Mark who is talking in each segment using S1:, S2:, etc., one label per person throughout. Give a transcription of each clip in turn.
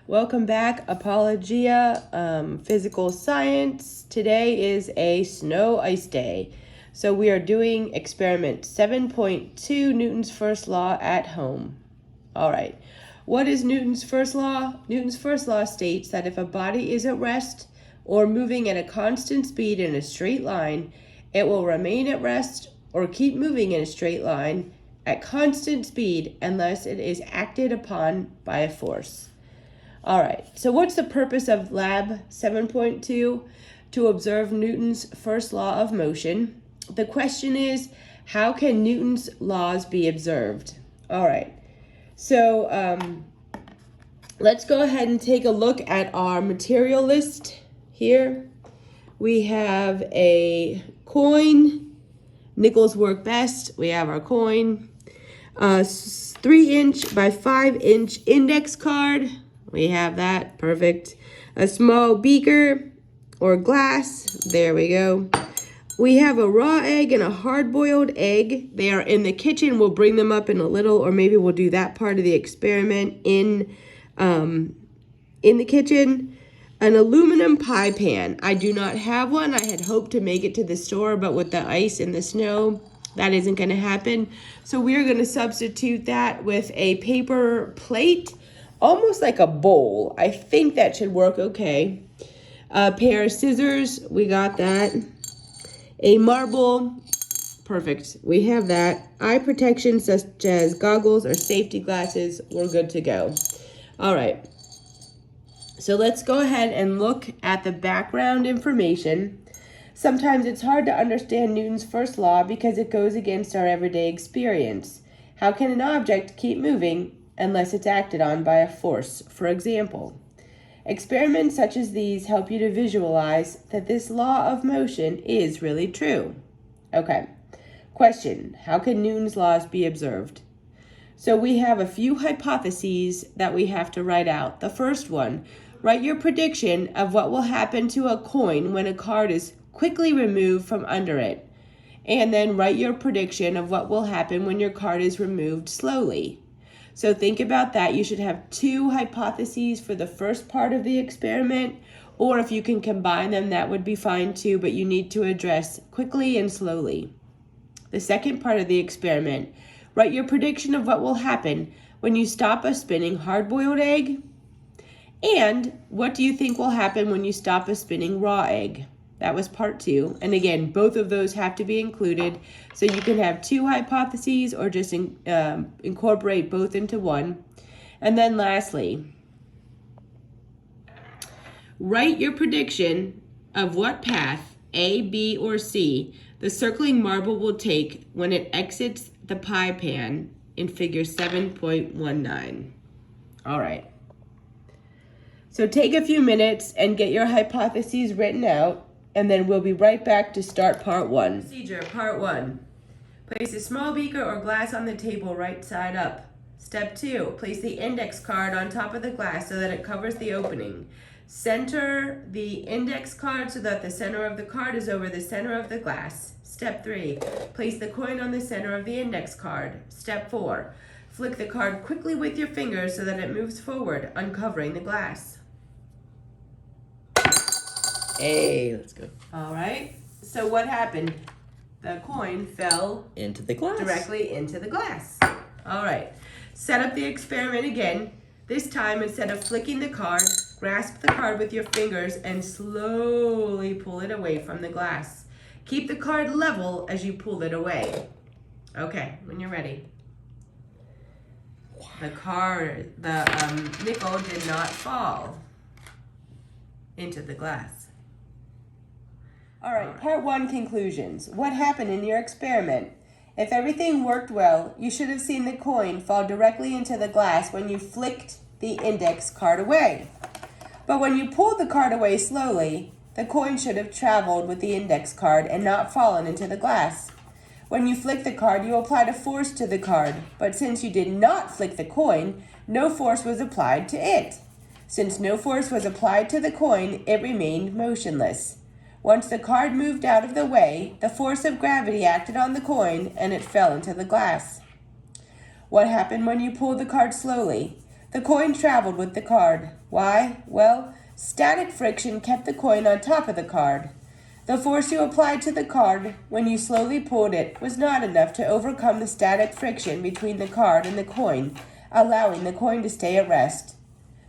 S1: Welcome back, Apologia, Physical Science. Today is a snow ice day. So we are doing experiment 7.2, Newton's first law at home. All right. What is Newton's first law? Newton's first law states that if a body is at rest or moving at a constant speed in a straight line, it will remain at rest or keep moving in a straight line at constant speed unless it is acted upon by a force. All right, so what's the purpose of Lab 7.2? To observe Newton's first law of motion. The question is, how can Newton's laws be observed? All right, so let's go ahead and take a look at our material list here. We have a coin. Nickels work best. We have our coin. 3-inch by 5-inch index card. We have that, perfect. A small beaker or glass, there we go. We have a raw egg and a hard-boiled egg. They are in the kitchen. We'll bring them up in a little, or maybe we'll do that part of the experiment in the kitchen. An aluminum pie pan. I do not have one. I had hoped to make it to the store, but with the ice and the snow, that isn't gonna happen. So we're gonna substitute that with a paper plate, almost like a bowl. I think that should work okay. A pair of scissors, we got that. A marble, perfect, we have that. Eye protection such as goggles or safety glasses, we're good to go. All right, so let's go ahead and look at the background information. Sometimes it's hard to understand Newton's first law because it goes against our everyday experience. How can an object keep moving unless it's acted on by a force? For example, experiments such as these help you to visualize that this law of motion is really true. Okay, question, how can Newton's laws be observed? So we have a few hypotheses that we have to write out. The first one, write your prediction of what will happen to a coin when a card is quickly removed from under it. And then write your prediction of what will happen when your card is removed slowly. So think about that. You should have two hypotheses for the first part of the experiment, or if you can combine them, that would be fine too, but you need to address quickly and slowly. The second part of the experiment, write your prediction of what will happen when you stop a spinning hard-boiled egg, and what do you think will happen when you stop a spinning raw egg? That was part 2. And again, both of those have to be included. So you can have two hypotheses or just incorporate both into one. And then lastly, write your prediction of what path, A, B, or C, the circling marble will take when it exits the pie pan in figure 7.19. All right. So take a few minutes and get your hypotheses written out. And then we'll be right back to start part 1. Procedure, part 1. Place a small beaker or glass on the table right side up. Step 2, place the index card on top of the glass so that it covers the opening. Center the index card so that the center of the card is over the center of the glass. Step 3, place the coin on the center of the index card. Step 4, flick the card quickly with your fingers so that it moves forward, uncovering the glass. Hey, let's go. All right. So what happened? The coin fell
S2: into the glass.
S1: Directly into the glass. All right. Set up the experiment again. This time, instead of flicking the card, grasp the card with your fingers and slowly pull it away from the glass. Keep the card level as you pull it away. Okay, when you're ready. The nickel did not fall into the glass. All right, part 1, conclusions. What happened in your experiment? If everything worked well, you should have seen the coin fall directly into the glass when you flicked the index card away. But when you pulled the card away slowly, the coin should have traveled with the index card and not fallen into the glass. When you flicked the card, you applied a force to the card, but since you did not flick the coin, no force was applied to it. Since no force was applied to the coin, it remained motionless. Once the card moved out of the way, the force of gravity acted on the coin and it fell into the glass. What happened when you pulled the card slowly? The coin traveled with the card. Why? Well, static friction kept the coin on top of the card. The force you applied to the card when you slowly pulled it was not enough to overcome the static friction between the card and the coin, allowing the coin to stay at rest.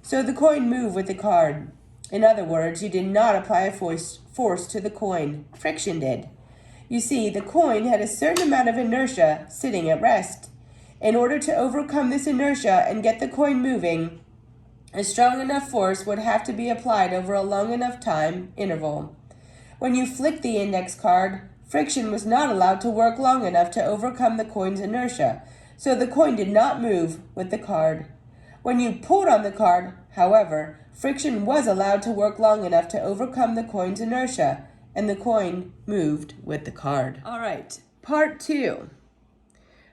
S1: So the coin moved with the card. In other words, you did not apply a force to the coin. Friction did. You see, the coin had a certain amount of inertia sitting at rest. In order to overcome this inertia and get the coin moving, a strong enough force would have to be applied over a long enough time interval. When you flicked the index card, friction was not allowed to work long enough to overcome the coin's inertia, so the coin did not move with the card. When you pulled on the card, however, friction was allowed to work long enough to overcome the coin's inertia, and the coin moved with the card. All right, part 2.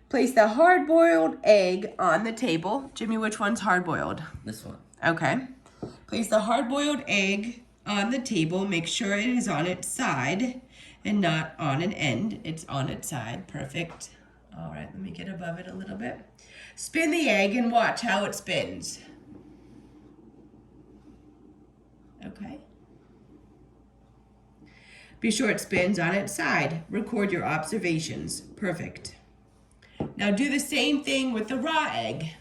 S1: Place the hard-boiled egg on the table. Jimmy, which one's hard-boiled?
S2: This one.
S1: Okay. Place the hard-boiled egg on the table. Make sure it is on its side and not on an end. It's on its side. Perfect. All right, let me get above it a little bit. Spin the egg and watch how it spins. Okay. Be sure it spins on its side. Record your observations. Perfect. Now do the same thing with the raw egg.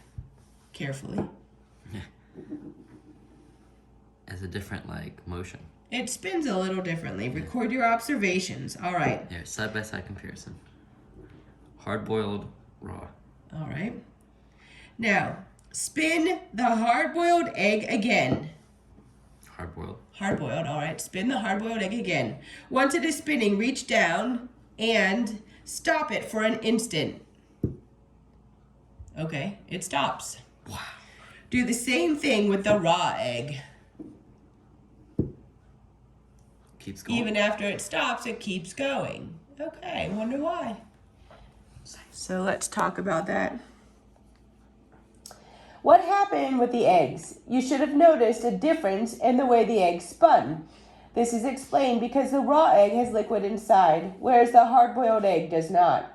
S1: Carefully.
S2: As a different, motion.
S1: It spins a little differently. Record your observations. All right.
S2: Here, side-by-side comparison. Hard-boiled, raw.
S1: All right. Now, spin the hard-boiled egg again.
S2: Hard-boiled.
S1: Hard-boiled, all right. Spin the hard-boiled egg again. Once it is spinning, reach down and stop it for an instant. Okay, it stops.
S2: Wow.
S1: Do the same thing with the raw egg.
S2: Keeps going.
S1: Even after it stops, it keeps going. Okay, wonder why. So let's talk about that. What happened with the eggs? You should have noticed a difference in the way the egg spun. This is explained because the raw egg has liquid inside, whereas the hard-boiled egg does not.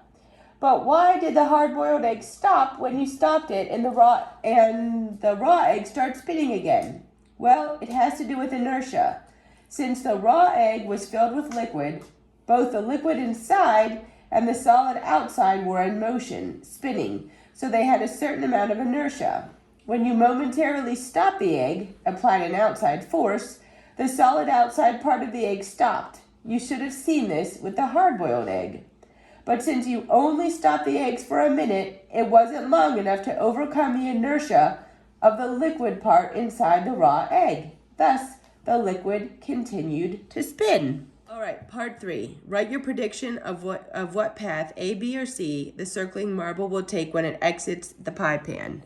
S1: But why did the hard-boiled egg stop when you stopped it and the raw egg starts spinning again? Well, it has to do with inertia. Since the raw egg was filled with liquid, both the liquid inside and the solid outside were in motion, spinning, so they had a certain amount of inertia. When you momentarily stopped the egg, applied an outside force, the solid outside part of the egg stopped. You should have seen this with the hard-boiled egg. But since you only stopped the eggs for a minute, it wasn't long enough to overcome the inertia of the liquid part inside the raw egg. Thus, the liquid continued to spin. All right, part 3. Write your prediction of what path, A, B, or C, the circling marble will take when it exits the pie pan.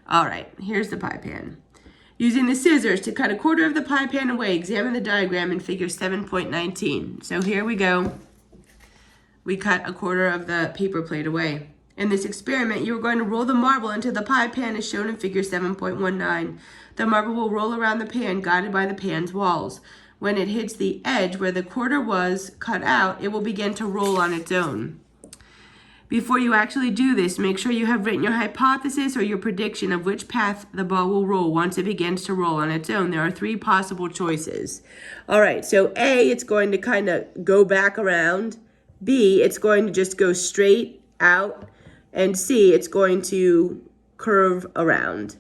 S1: All right, here's the pie pan. Using the scissors to cut a quarter of the pie pan away, examine the diagram in figure 7.19. So here we go. We cut a quarter of the paper plate away. In this experiment, you are going to roll the marble into the pie pan as shown in figure 7.19. The marble will roll around the pan, guided by the pan's walls. When it hits the edge where the quarter was cut out, it will begin to roll on its own. Before you actually do this, make sure you have written your hypothesis or your prediction of which path the ball will roll once it begins to roll on its own. There are 3 possible choices. All right, so A, it's going to kind of go back around. B, it's going to just go straight out. And C, it's going to curve around.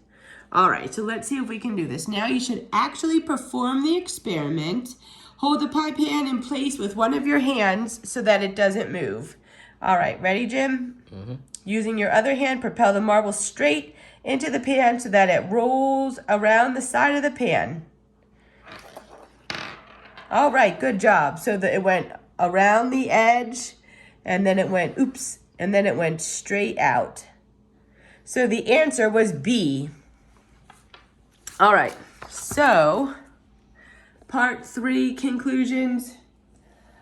S1: All right, so let's see if we can do this. Now you should actually perform the experiment. Hold the pie pan in place with one of your hands so that it doesn't move. All right, ready, Jim? Mm-hmm. Using your other hand, propel the marble straight into the pan so that it rolls around the side of the pan. All right, good job. So that it went around the edge, and then it went, oops, and then it went straight out. So the answer was B. All right, so part 3, conclusions.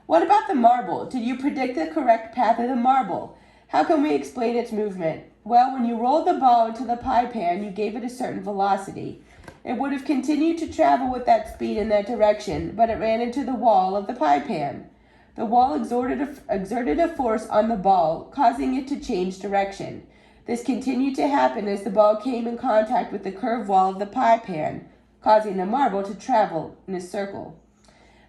S1: What about the marble? Did you predict the correct path of the marble? How can we explain its movement? Well, when you rolled the ball into the pie pan, you gave it a certain velocity. It would have continued to travel with that speed in that direction, but it ran into the wall of the pie pan. The wall exerted a force on the ball, causing it to change direction. This continued to happen as the ball came in contact with the curved wall of the pie pan, causing the marble to travel in a circle.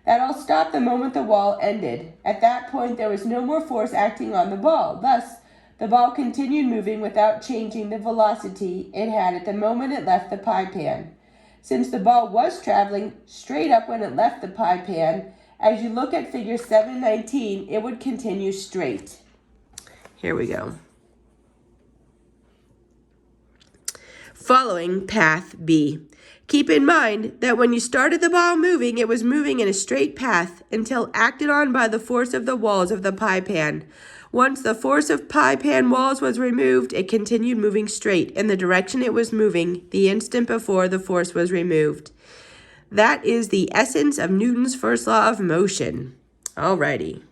S1: That all stopped the moment the wall ended. At that point, there was no more force acting on the ball. Thus, the ball continued moving without changing the velocity it had at the moment it left the pie pan. Since the ball was traveling straight up when it left the pie pan, as you look at figure 719, it would continue straight. Here we go. Following path B. Keep in mind that when you started the ball moving, it was moving in a straight path until acted on by the force of the walls of the pie pan. Once the force of pie pan walls was removed, it continued moving straight in the direction it was moving the instant before the force was removed. That is the essence of Newton's first law of motion. Alrighty.